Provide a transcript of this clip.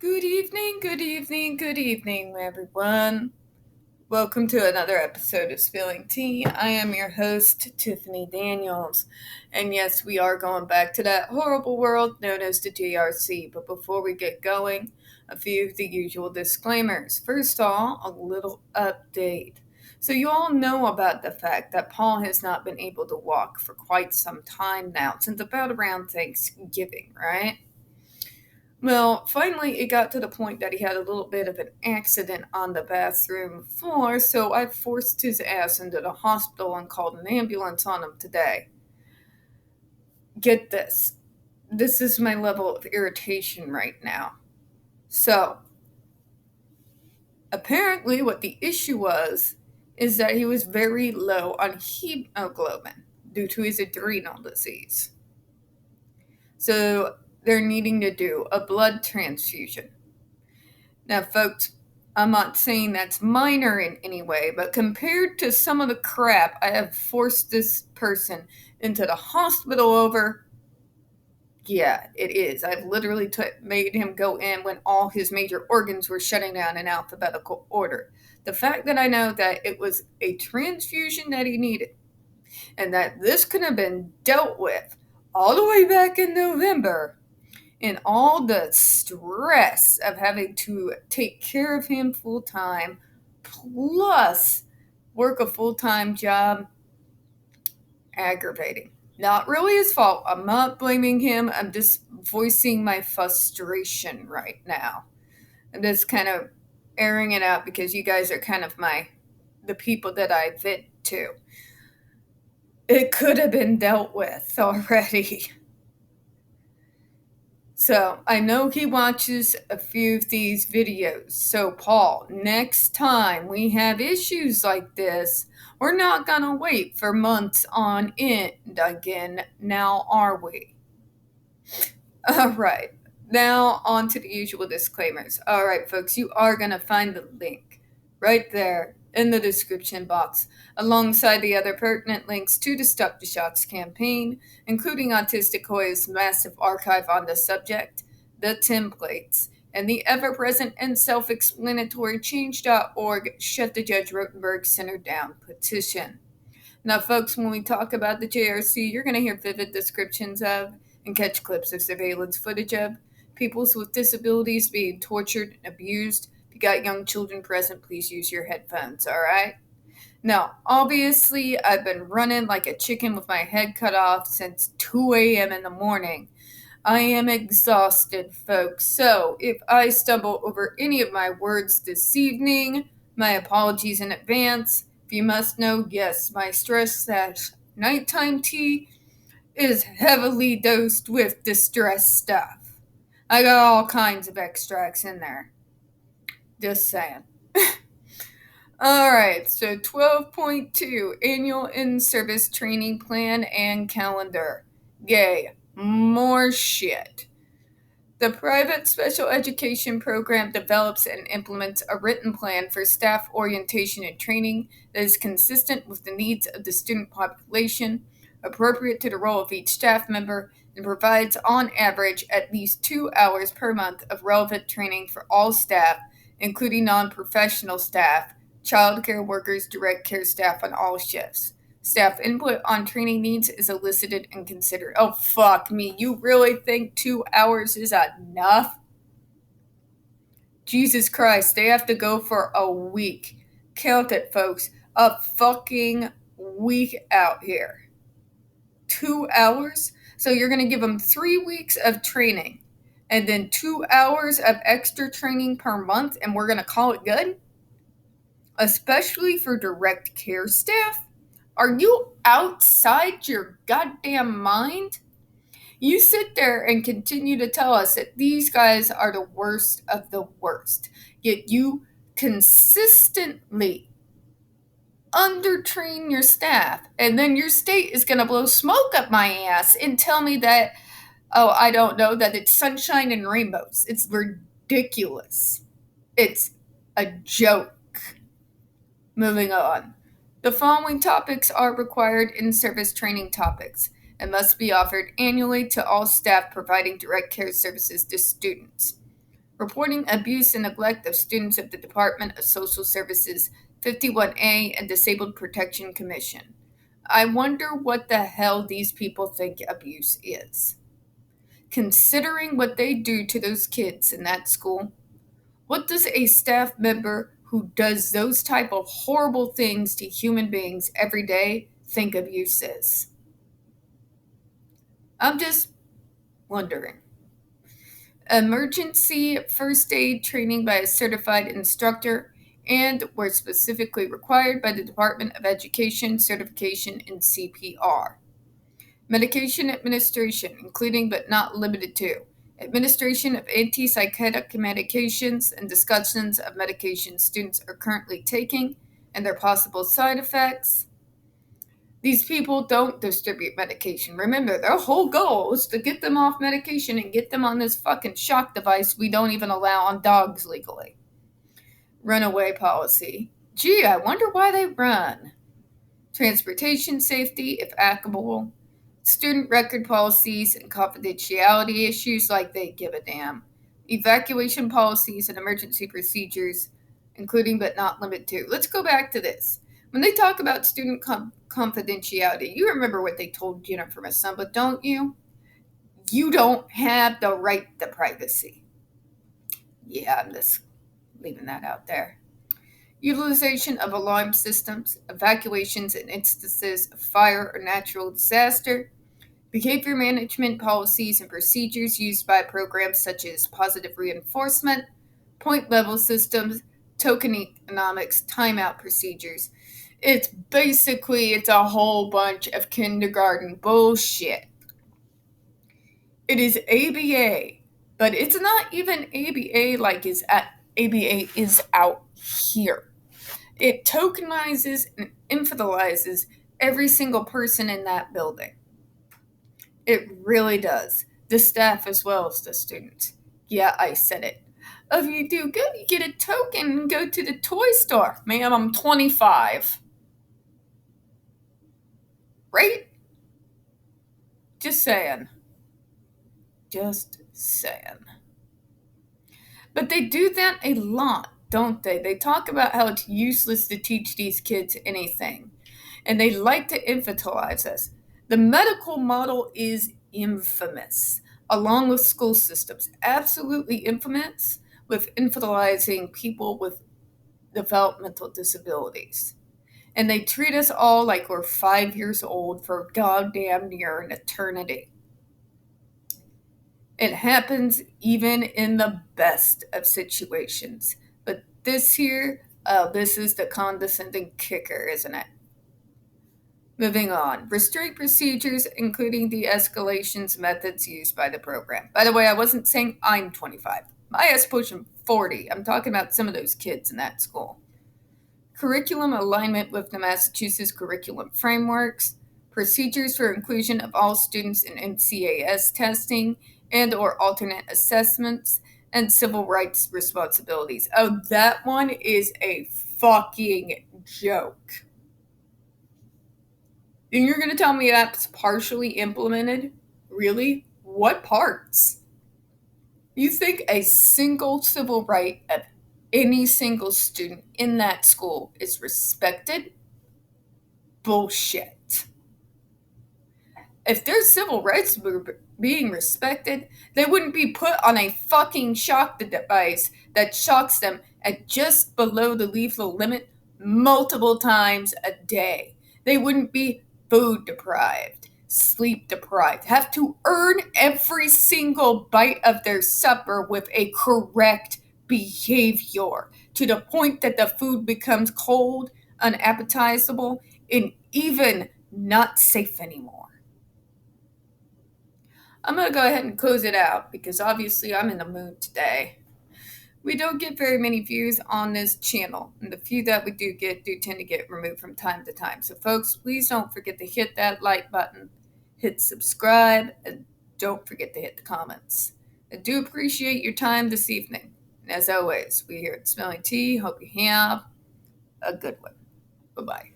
Good evening, good evening, good evening, everyone. Welcome to another episode of Spilling Tea. I am your host, Tiffany Daniels. And yes, we are going back to that horrible world known as the JRC. But before we get going, a few of the usual disclaimers. First of all, a little update. So, you all know about the fact that Paul has not been able to walk for quite some time now, since about around Thanksgiving, right? Well, finally, it got to the point that he had a little bit of an accident on the bathroom floor, so I forced his ass into the hospital and called an ambulance on him today. Get this. This is my level of irritation right now. So, apparently, what the issue was is that he was very low on hemoglobin due to his adrenal disease. So, they're needing to do a blood transfusion. Now, folks, I'm not saying that's minor in any way, but compared to some of the crap I have forced this person into the hospital over, yeah, it is. I've literally made him go in when all his major organs were shutting down in alphabetical order. The fact that I know that it was a transfusion that he needed and that this could have been dealt with all the way back in November and all the stress of having to take care of him full time, plus work a full time job, aggravating. Not really his fault. I'm not blaming him. I'm just voicing my frustration right now. I'm just kind of airing it out because you guys are kind of the people that I vent to. It could have been dealt with already. So I know he watches a few of these videos. So, Paul, next time we have issues like this, we're not going to wait for months on end again, now are we? All right. Now, on to the usual disclaimers. All right, folks, you are going to find the link right there in the description box, alongside the other pertinent links to the Stop the Shocks campaign, including Autistic Hoy's massive archive on the subject, the templates, and the ever-present and self-explanatory Change.org Shut the Judge Rotenberg Center Down petition. Now, folks, when we talk about the JRC, you're going to hear vivid descriptions of and catch clips of surveillance footage of peoples with disabilities being tortured and abused. If you got young children present, please use your headphones, all right? Now, obviously, I've been running like a chicken with my head cut off since 2 a.m. in the morning. I am exhausted, folks, so if I stumble over any of my words this evening, my apologies in advance. If you must know, yes, my stress/nighttime tea is heavily dosed with distress stuff. I got all kinds of extracts in there. Just saying. Alright, so 12.2 Annual In-Service Training Plan and Calendar. Yay. More shit. The private special education program develops and implements a written plan for staff orientation and training that is consistent with the needs of the student population, appropriate to the role of each staff member, and provides on average at least 2 hours per month of relevant training for all staff, including non-professional staff, child care workers, direct care staff on all shifts. Staff input on training needs is elicited and considered. Oh, fuck me. You really think 2 hours is enough? Jesus Christ, they have to go for a week. Count it, folks. A fucking week out here. 2 hours? So you're going to give them 3 weeks of training and then 2 hours of extra training per month, and we're going to call it good? Especially for direct care staff? Are you outside your goddamn mind? You sit there and continue to tell us that these guys are the worst of the worst, yet you consistently undertrain your staff, and then your state is going to blow smoke up my ass and tell me that, oh, I don't know, that it's sunshine and rainbows. It's ridiculous. It's a joke. Moving on. The following topics are required in-service training topics and must be offered annually to all staff providing direct care services to students. Reporting abuse and neglect of students of the Department of Social Services 51A and Disabled Protection Commission. I wonder what the hell these people think abuse is. Considering what they do to those kids in that school, what does a staff member who does those type of horrible things to human beings every day think abuse is? I'm just wondering. Emergency first aid training by a certified instructor and were specifically required by the Department of Education certification in CPR. Medication administration, including but not limited to administration of antipsychotic medications and discussions of medications students are currently taking and their possible side effects. These people don't distribute medication. Remember, their whole goal is to get them off medication and get them on this fucking shock device we don't even allow on dogs legally. Runaway policy. Gee, I wonder why they run. Transportation safety, if applicable. Student record policies and confidentiality issues like they give a damn. Evacuation policies and emergency procedures, including but not limited to. Let's go back to this. When they talk about student confidentiality, you remember what they told Jennifer Masumba, don't you? You don't have the right to privacy. Yeah, I'm just leaving that out there. Utilization of alarm systems, evacuations in instances of fire or natural disaster, behavior management policies and procedures used by programs such as positive reinforcement, point level systems, token economics, timeout procedures. It's a whole bunch of kindergarten bullshit. It is ABA, but it's not even ABA like ABA is out here. It tokenizes and infantilizes every single person in that building. It really does. The staff as well as the students. Yeah, I said it. If you do good, you get a token and go to the toy store. Ma'am, I'm 25. Right? Just saying. Just saying. But they do that a lot, don't they? They talk about how it's useless to teach these kids anything. And they like to infantilize us. The medical model is infamous, along with school systems. Absolutely infamous with infantilizing people with developmental disabilities. And they treat us all like we're 5 years old for goddamn near an eternity. It happens even in the best of situations. But this here, this is the condescending kicker, isn't it? Moving on. Restraint procedures, including the escalations methods used by the program. By the way, I wasn't saying I'm 25. My ass pushing 40. I'm talking about some of those kids in that school. Curriculum alignment with the Massachusetts curriculum frameworks. Procedures for inclusion of all students in MCAS testing and or alternate assessments, and civil rights responsibilities. Oh, that one is a fucking joke. And you're going to tell me that's partially implemented? Really? What parts? You think a single civil right of any single student in that school is respected? Bullshit. If their civil rights were being respected, they wouldn't be put on a fucking shock device that shocks them at just below the lethal limit multiple times a day. They wouldn't be food deprived, sleep deprived, have to earn every single bite of their supper with a correct behavior to the point that the food becomes cold, unappetizable, and even not safe anymore. I'm going to go ahead and close it out because obviously I'm in the mood today. We don't get very many views on this channel, and the few that we do get do tend to get removed from time to time. So folks, please don't forget to hit that like button, hit subscribe, and don't forget to hit the comments. I do appreciate your time this evening. And as always, we here at Smelling Tea hope you have a good one. Bye-bye.